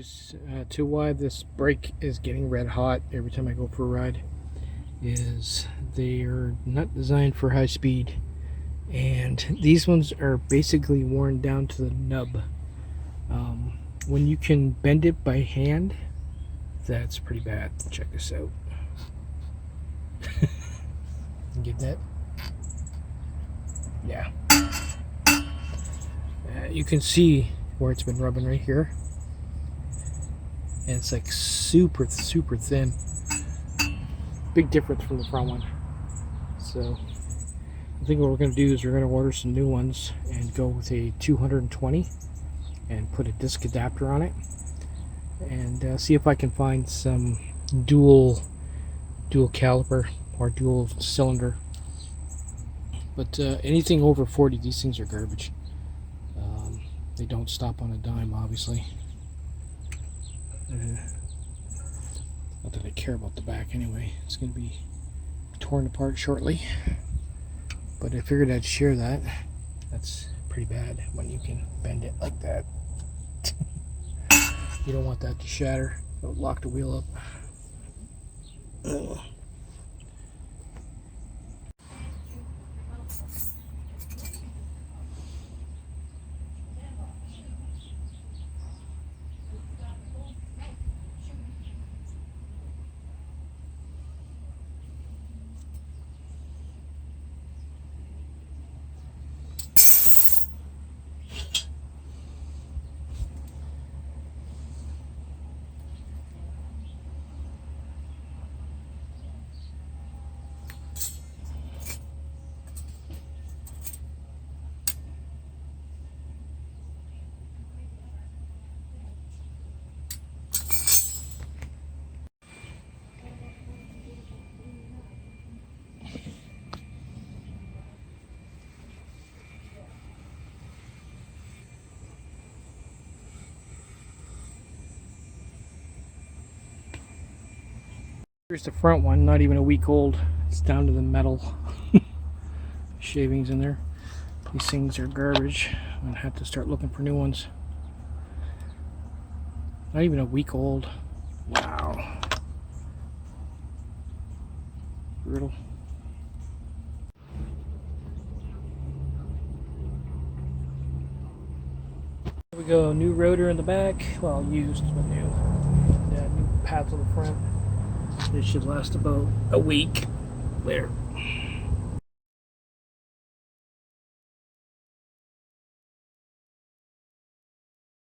keys to why this brake is getting red hot every time I go for a ride is they are not designed for high speed, and these ones are basically worn down to the nub. When you can bend it by hand, that's pretty bad. Check this out. Get that? Yeah. You can see where it's been rubbing right here, and it's like super thin. Big difference from the front one. So I think what we're going to do is we're going to order some new ones and go with a 220 and put a disc adapter on it, and see if I can find some dual caliper or dual cylinder. But anything over 40, these things are garbage. They don't stop on a dime, obviously. Not that I care about the back anyway. It's going to be torn apart shortly. But I figured I'd share that. That's pretty bad when you can bend it like that. You don't want that to shatter. It'll lock the wheel up. Here's the front one, not even a week old. It's down to the metal shavings in there. These things are garbage. I'm gonna have to start looking for new ones. Not even a week old. Wow. Brutal. Here we go, new rotor in the back. Well, used, but new. Yeah, new pads on the front. This should last about a week. There.